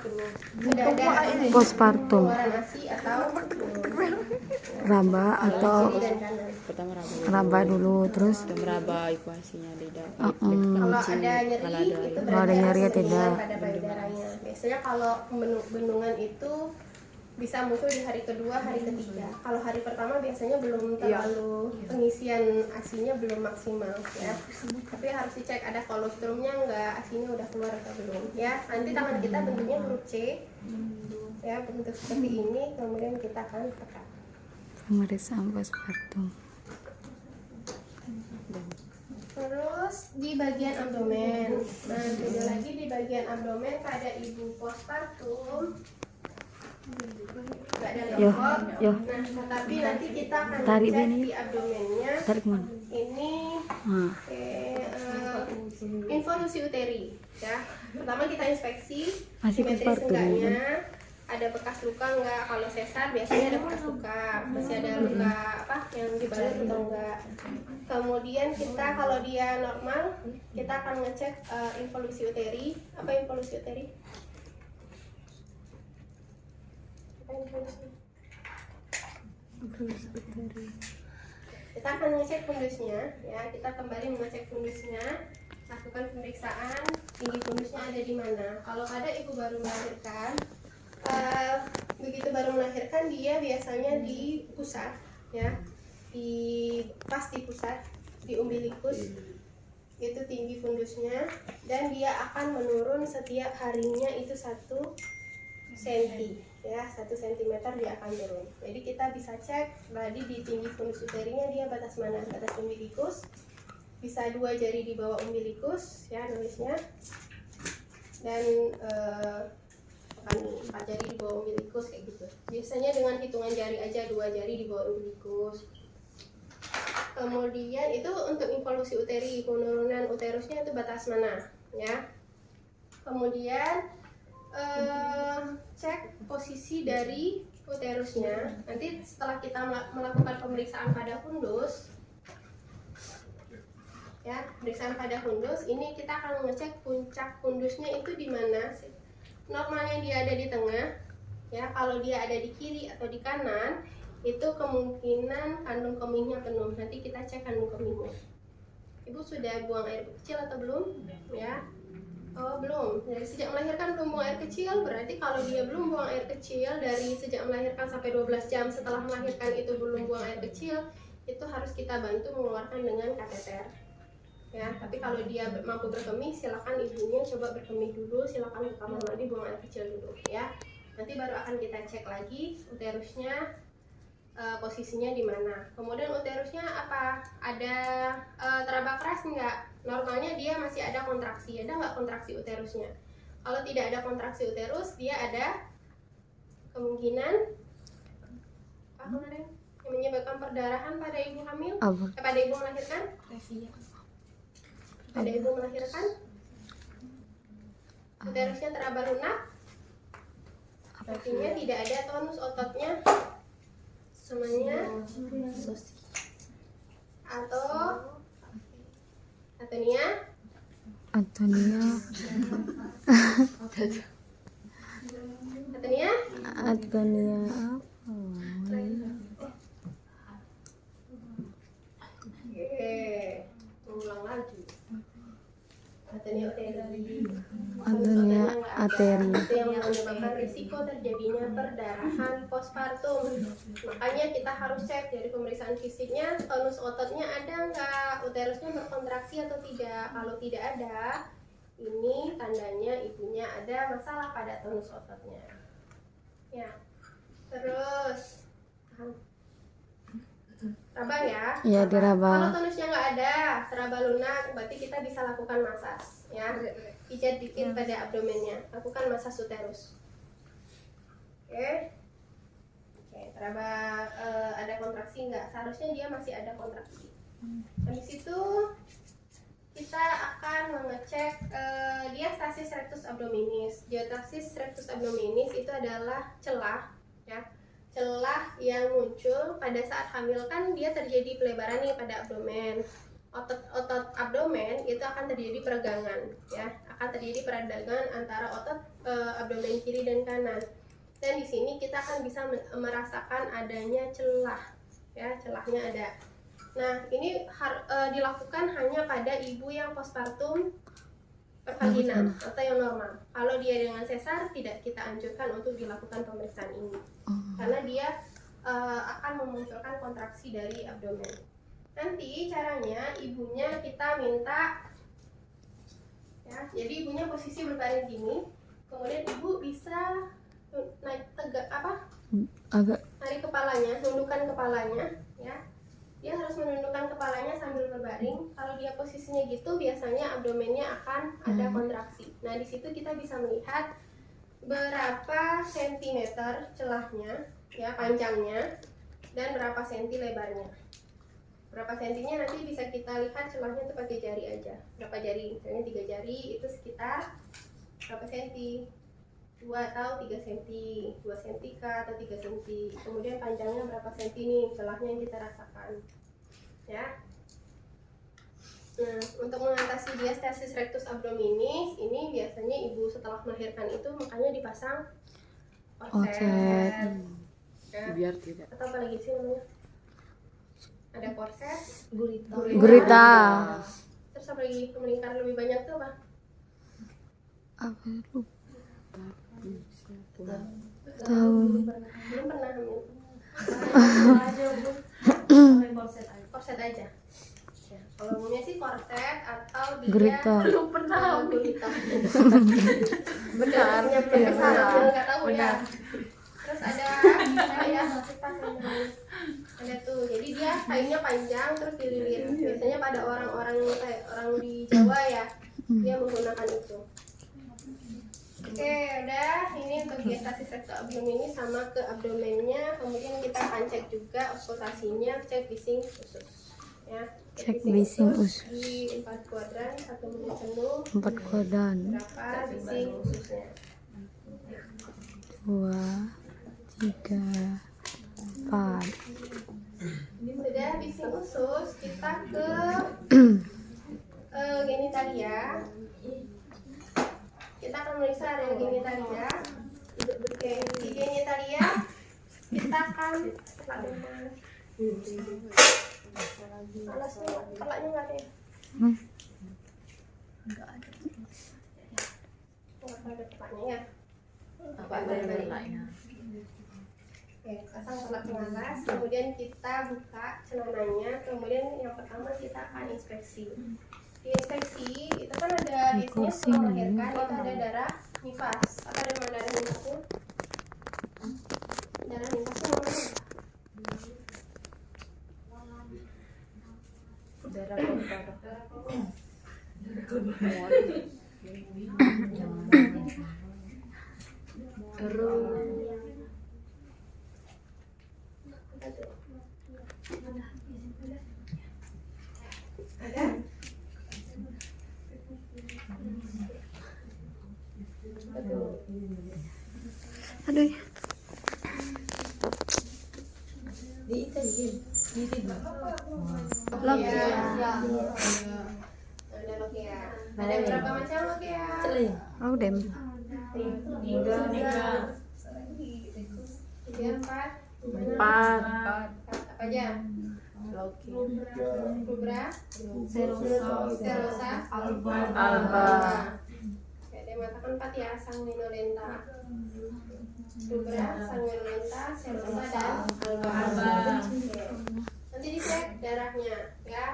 sudah ada Postpartum. pengeluaran ASI atau Raba atau kiri dan kanan. Pertama raba dulu, terus meraba equasinya tidak. Kalau ada nyeri itu Kalau ada nyeri ya tidak. pada payudaranya. Biasanya kalau bendungan itu bisa muncul di hari kedua, hari ketiga. Kalau hari pertama biasanya belum terlalu pengisian ASINya belum maksimal ya. Tapi harus dicek ada kolostrumnya enggak, ASINya udah keluar atau belum ya. Nanti tangan kita bentuknya huruf C ya, bentuk seperti ini, kemudian kita akan tekan. Pemeriksaan postpartum. Terus di bagian abdomen. Nah, beda lagi di bagian abdomen pada ibu postpartum. Nggak ada Yo, lembut. yo. Nah, tapi nanti kita akan Tarik cek ini. di abdomennya. Tarik mana? Ini Nah, involusi uteri. Ya, pertama kita inspeksi Masih simetris postpartum, enggaknya. Ada bekas luka enggak? Kalau sesar biasanya ada bekas luka. Masih ada luka apa yang dibalut atau enggak? Kemudian kita kalau dia normal, kita akan ngecek involusi uteri. Apa involusi uteri? Kita akan ngecek fundusnya ya, kita kembali mengecek fundusnya, lakukan pemeriksaan tinggi fundusnya ada di mana. Kalau pada ibu baru melahirkan, begitu baru melahirkan dia biasanya di pusat ya, pas di pusat di umbilikus itu tinggi fundusnya, dan dia akan menurun setiap harinya itu 1 cm ya, 1 cm dia akan turun. Jadi kita bisa cek tadi di tinggi fundus uterinya dia batas mana, batas umbilikus, bisa 2 jari di bawah umbilikus ya nulisnya, dan 4 jari di bawah umbilikus kayak gitu. Biasanya dengan hitungan jari aja, 2 jari di bawah umbilikus. Kemudian itu untuk involusi uteri, penurunan uterusnya itu batas mana ya. Kemudian cek posisi dari uterusnya. Nanti setelah kita melakukan pemeriksaan pada fundus ya, pemeriksaan pada fundus ini kita akan mengecek puncak fundusnya itu di mana. Normalnya dia ada di tengah ya, kalau dia ada di kiri atau di kanan itu kemungkinan kandung kemihnya penuh. Nanti kita cek kandung kemihnya. Ibu sudah buang air kecil atau belum ya? Oh belum, dari sejak melahirkan belum buang air kecil. Berarti kalau dia belum buang air kecil dari sejak melahirkan sampai 12 jam setelah melahirkan itu belum buang air kecil, itu harus kita bantu mengeluarkan dengan kateter ya. Tapi kalau dia mampu berkemih, silakan ibunya coba berkemih dulu, silakan ke kamar mandi buang air kecil dulu ya. Nanti baru akan kita cek lagi uterusnya posisinya di mana. Kemudian uterusnya apa? Ada teraba keras enggak? Normalnya dia masih ada kontraksi. Ada nggak kontraksi uterusnya? Kalau tidak ada kontraksi uterus, dia ada kemungkinan apa kemarin yang menyebabkan perdarahan pada ibu hamil? Pada ibu melahirkan? Pada ibu melahirkan? Uterusnya teraba lunak? Artinya tidak ada tonus ototnya semuanya, atau atonia Antonia apa? Ulang lagi. Atonia uteri. Antonia arteri. Itu yang menyebabkan risiko terjadinya perdarahan postpartum. Makanya kita harus cek dari pemeriksaan fisiknya, tonus ototnya ada nggak, uterusnya berkontraksi atau tidak. Kalau tidak ada, ini tandanya ibunya ada masalah pada tonus ototnya. Ya, terus raba ya. Ya, diraba. Kalau tonusnya nggak ada, teraba lunak, berarti kita bisa lakukan masas ya. Pijat dikit pada abdomennya, lakukan masas uterus. Oke, teraba ada kontraksi nggak? Seharusnya dia masih ada kontraksi. Habis itu kita akan mengecek diastasis rectus abdominis. Diastasis rectus abdominis itu adalah celah ya, celah yang muncul pada saat hamil. Kan dia terjadi pelebaran nih pada abdomen. Otot abdomen itu akan terjadi peregangan ya, akan terjadi peradangan antara otot abdomen kiri dan kanan. Dan di sini kita akan bisa merasakan adanya celah, ya, celahnya ada. Nah, ini dilakukan hanya pada ibu yang postpartum pervaginal atau yang normal. Kalau dia dengan sesar, tidak kita anjurkan untuk dilakukan pemeriksaan ini, karena dia akan memunculkan kontraksi dari abdomen. Nanti caranya ibunya kita minta, ya, jadi ibunya posisi berbaring gini, kemudian ibu bisa naik tegak agak tarik kepalanya, tundukkan kepalanya, ya. Dia harus menundukkan kepalanya sambil berbaring. Kalau dia posisinya gitu, biasanya abdomennya akan ada kontraksi. Nah, di situ kita bisa melihat berapa sentimeter celahnya, ya, panjangnya, dan berapa senti lebarnya. Berapa sentinya nanti bisa kita lihat celahnya itu pakai jari aja. Berapa jari? Misalnya 3 jari itu sekitar berapa senti? 2 atau 3 cm, 2 cm kah atau 3 cm. Kemudian panjangnya berapa senti nih, celahnya yang kita rasakan, ya. Nah, untuk mengatasi diastasis rectus abdominis ini biasanya ibu setelah melahirkan itu makanya dipasang korset, ya. Biar tidak. Atau apa lagi sih namanya? Ada korset, gurita. terus apa lagi, melingkar lebih banyak tuh apa? Apa lu Tahu. Belum pernah hamil. Korset aja. Ya, kalau umumnya sih korset atau dia Gurita. belum pernah gurita. Benar. Punya saraf nggak tahu ya. Terus ada apa ya? Ada tuh. Jadi dia kainnya panjang terus dililit. Biasanya pada orang-orang orang di Jawa ya, dia menggunakan itu. Oke, udah. Ini untuk diastasis rectus abdominis sama ke abdomennya. Kemudian kita akan cek juga auskultasinya, cek bising usus. Ya, Cek bising usus. di 4 kuadran 1 menit penuh. 4 kuadran. Berapa bising ususnya? 2, 3, 4. Sudah bising usus, kita ke genitalia. Kita akan meriksa area genitalia. Oke, di genitalia kita akan alasnya, kepalanya nggak ada ya? Nggak ada kepalanya ya? Apa ada yang Oke, pasang telak alas, kemudian kita buka celananya, kemudian yang pertama kita akan inspeksi. Di inspeksi itu kan ada biasanya setelah melahirkan itu ada darah nifas. Apa nama darah nifasnya? Darah nifasnya namanya darah kotor. darah kotor. Ada? Aduh. Ada berapa macam lokia? Oh, dem. 3, 4. Apa aja? Loki. Rubra, serosa, Alba. Oke, dia mengatakan 4 ya, sanguinolenta. Rubra, sanguinolenta, serosa, dan alba. Oke. Nanti dicek darahnya, ya.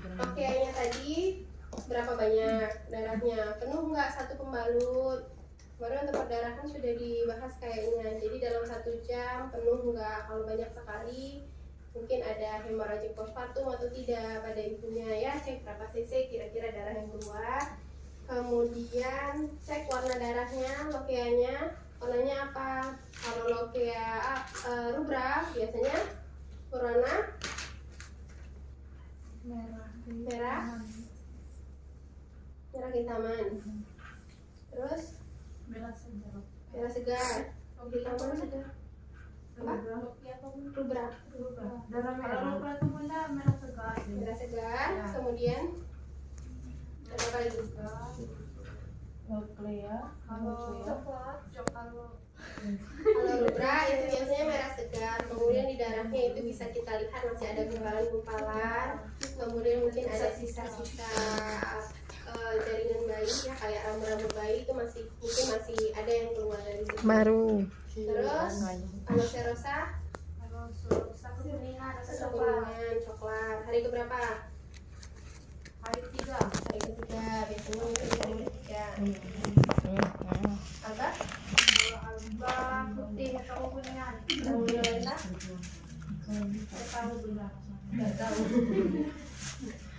Lokianya tadi berapa banyak darahnya? Penuh nggak satu pembalut? Kemarin untuk perdarahan sudah dibahas kayaknya. Jadi dalam 1 jam penuh nggak? Kalau banyak sekali mungkin ada hemorragik postpartum atau tidak pada ibunya, ya. Cek berapa cc kira-kira darah yang keluar. Kemudian cek warna darahnya, lokeanya warnanya apa. Kalau lokea rubra biasanya berwarna merah kehitaman. Terus merah segar kehitaman sudah apa? Rubra. Darah merah. Kalau rubra itu bunda merah segar. Merah segar. Kemudian Berapa kali buka? Nuklea. Kalau rubra itu biasanya merah segar, kemudian di darahnya itu bisa kita lihat masih ada gumpalan-gumpalan, kemudian mungkin ada sisa-sisa jaringan bayi ya, kayak rambut-rambut bayi itu mungkin masih ada yang keluar dari situ. Baru. Terus kalau serosa kekuningan coklat. Hari keberapa? Hari ketiga biasanya mungkin hari ketiga. Apa? Putih atau kuningan. Yang violeta? Nggak tahu.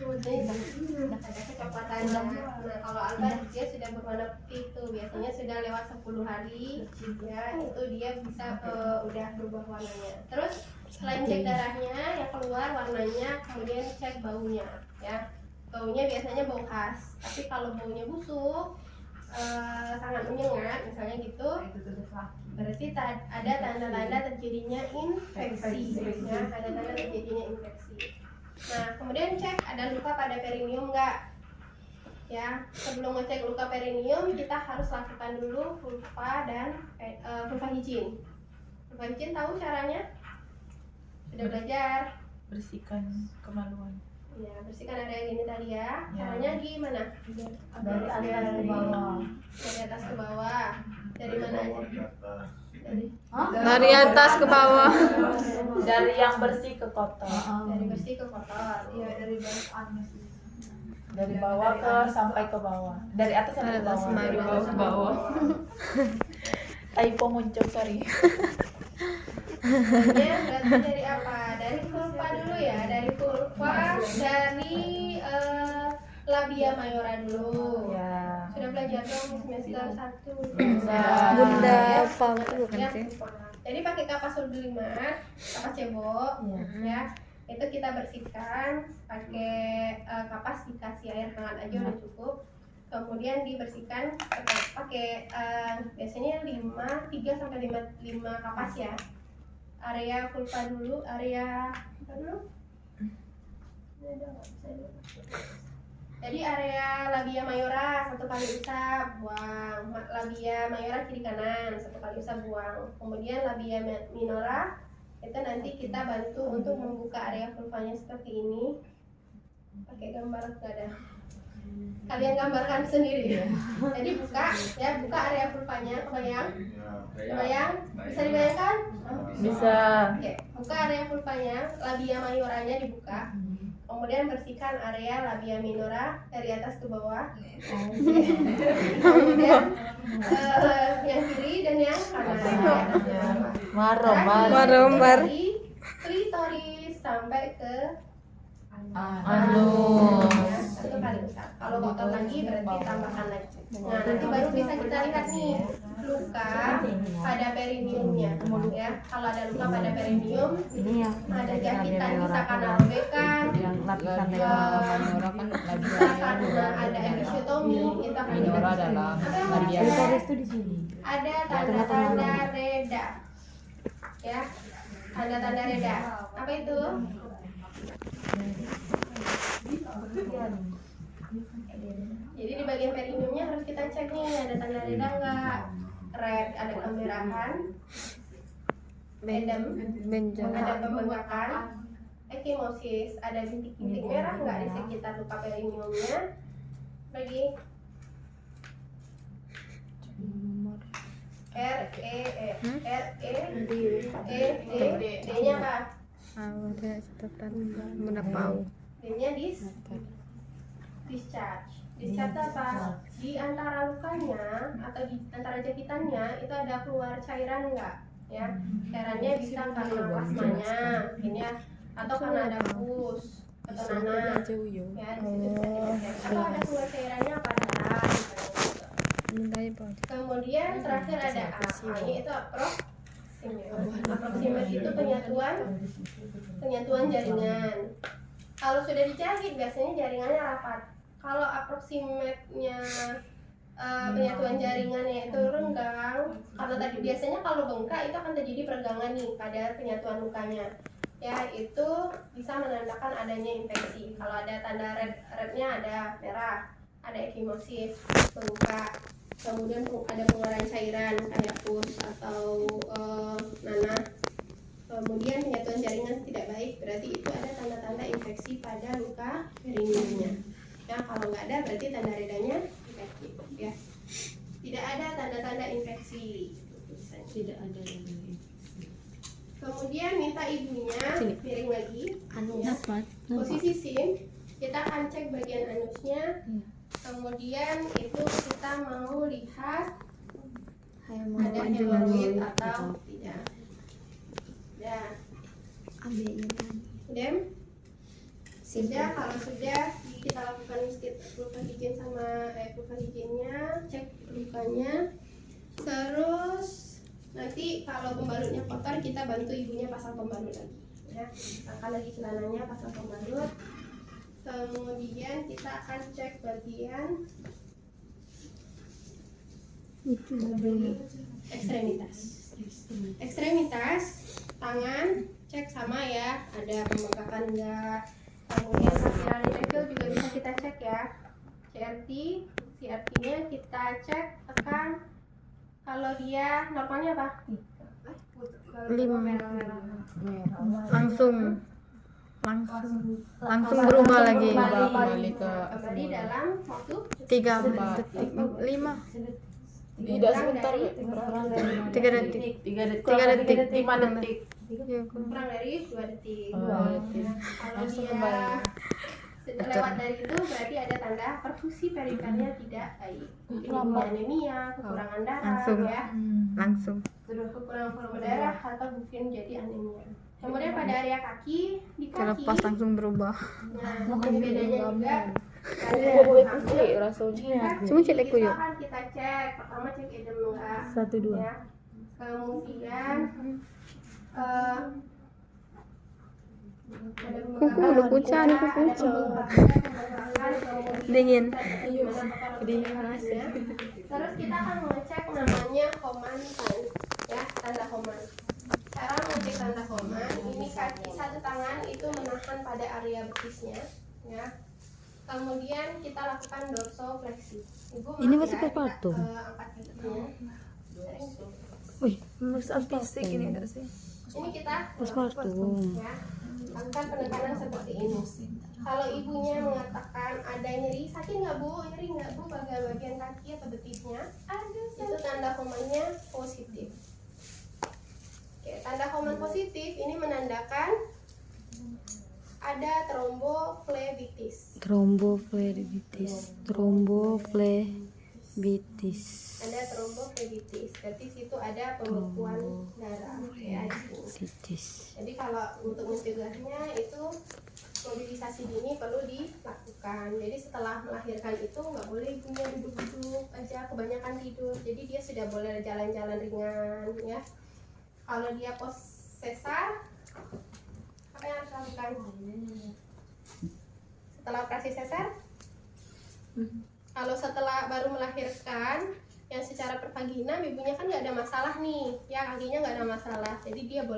Ada kecoklatannya. Nah, kalau alba dia sudah berwarna putih itu biasanya sudah lewat 10 hari ya, itu dia bisa udah berubah warnanya. Terus selain cek darahnya yang keluar warnanya, kemudian cek baunya ya. Baunya biasanya bau khas, tapi kalau baunya busuk sangat menyengat misalnya gitu, berarti ada tanda-tanda terjadinya infeksi ya, ada tanda terjadinya infeksi. Nah, kemudian cek ada luka pada perineum enggak ya. Sebelum ngecek luka perineum kita harus lakukan dulu vulva dan vulva hygiene. Vulva hygiene tahu caranya? Sudah belajar? Bersihkan kemaluan. Ya, bersihkan area genitalia. Caranya gimana? Dari atas ke bawah. Dari atas ke bawah. Dari mana aja? Dari atas ke bawah. Dari yang bersih ke kotor. Dari bersih ke kotor. Iya, dari bawah ke sampai ke bawah. Dari atas sampai ke bawah. Dari bawah ke bawah. Typo muncul, sorry. Berarti dari apa? Dari vulva dulu ya. Dari vulva, dari labia mayora dulu. Ya. Sudah belajar dong semester 1. Bunda Pau itu bukan Ya. sih? Jadi pakai kapas sublimat, kapas cebok, ya. Itu kita bersihkan pakai kapas, dikasih air hangat aja udah cukup. Kemudian dibersihkan pakai biasanya 3 sampai 5 kapas ya. Area vulva dulu, area apa dulu? Ini udah nggak bisa dulu. Jadi area labia mayora 1 kali usap, buang. Labia mayora kiri kanan 1 kali usap, buang. Kemudian labia minora itu nanti kita bantu untuk membuka area vulvanya seperti ini. Pakai gambar nggak ada? Kalian gambarkan sendiri ya. Jadi buka area vulvanya, kebayang? Bisa dibayangkan? Bisa. Oke, buka area vulvanya, labia mayoranya dibuka. Kemudian bersihkan area labia minora dari atas ke bawah. Kemudian yang kiri dan yang kanan. Marombar. Dari klitoris sampai ke anus. 1 kali usap. Kalau kotor lagi berarti tambahkan lagi. Nah, nanti baru bisa kita lihat nih luka pada perineumnya ya. Kalau ada luka pada perineum, Ini yang ada jahitan bisa karena robekan, yang lapisan bisa karena ada episiotomi, itu akan kita klitoris itu di sini. ada tanda-tanda reda ya, tanda-tanda reda. Apa itu? Jadi di bagian perineumnya harus kita cek nih, ada tanda reda enggak? Red, ada kemerahan, edem, ada pembengkakan, ekimosis, ada bintik-bintik merah enggak di sekitar luka perineumnya? Lagi D-nya apa? Ada catatan Bunda Pau. D-nya discharge. Discharge apa? Di antara lukanya atau di antara jahitannya itu ada keluar cairan enggak? Ya, cairannya bisa karena plasmanya, mungkin ya, atau karena ada pus atau nanah. Ya, di situ bisa dicek. Atau ada keluar cairannya apa darah? Kemudian terakhir ada A, yaitu approximate itu penyatuan jaringan. Kalau sudah dijahit biasanya jaringannya rapat. Kalau approximate-nya penyatuan jaringannya itu renggang, karena tadi biasanya kalau bengkak itu akan terjadi peregangan nih pada penyatuan lukanya. Ya, itu bisa menandakan adanya infeksi. Kalau ada tanda rednya ada merah. ada ekimosis, membuka, kemudian ada pengeluaran cairan kayak pus atau nanah, kemudian penyatuan jaringan tidak baik, berarti itu ada tanda-tanda infeksi pada luka perineumnya. Ya, kalau nggak ada berarti tanda redanya infektif. Ya, tidak ada tanda-tanda infeksi. Tidak ada yang Kemudian minta ibunya miring lagi. Ya. dapat. Posisi SIM, kita akan cek bagian anusnya. Kemudian itu kita mau lihat ada hemoroid atau tidak. Ya. Dem. Sudah, kalau sudah kita lakukan luka higien sama luka higiennya, cek lukanya. Terus nanti kalau pembalutnya kotor kita bantu ibunya pasang pembalut lagi. Ya, angkat lagi celananya, pasang pembalut. Kemudian kita akan cek bagian ekstremitas. Ekstremitas tangan cek sama ya, ada pembengkakan enggak. Kemudian sapiral level juga bisa kita cek ya. CRT-nya kita cek tekan. Kalau dia normalnya apa? 5. Langsung berubah lagi. Kembali ke Kembali dalam waktu 3 detik, 5, tidak sebentar, 3 detik. 3 detik, 3 detik. 5 detik. Iya, kurang dari 2 detik. Kalau Langsung dia kembali. sudah lewat dari itu berarti ada tanda perfusi perifernya tidak baik. Mungkin anemia, kekurangan darah Langsung. ya. langsung. Kekurangan volume darah atau mungkin jadi anemia. Kemudian pada area kaki, di kaki. Terlepas langsung berubah. Nah, bedanya juga rasanya. Cuma cek itu yuk. akan kita cek. Pertama cek edem enggak. 1, 2. Ya. Kemudian Kuku udah kucang, kuku dingin. Terus kita akan mengecek namanya Homan sign, ya, tanda Homan. Cara mengecek tanda Homan, ini kaki satu tangan itu menahan pada area betisnya, ya. Kemudian kita lakukan dorsofleksi. Ini masih berpatung. Angkat kakinya. Wih, masak fisik ini enggak sih? Ini kita Paspartum. ya, lakukan penekanan seperti ini. Kalau ibunya mengatakan ada nyeri, sakit nggak bu? Nyeri nggak bu? Bagian kaki atau betisnya? Ada. Itu tanda Homannya positif. Oke, tanda Homan positif ini menandakan ada tromboflebitis. Ada tromboflebitis. Berarti situ ada pembekuan darah ya di sini. Jadi kalau untuk mencegahnya itu mobilisasi dini perlu dilakukan. Jadi setelah melahirkan itu nggak boleh ibunya duduk-duduk aja kebanyakan tidur. Jadi dia sudah boleh jalan-jalan ringan ya. Kalau dia pos sesar, apa yang harus dilakukan? Setelah operasi sesar? Kalau setelah baru melahirkan yang secara pervagina ibunya kan nggak ada masalah nih, ya kakinya nggak ada masalah. Jadi dia boleh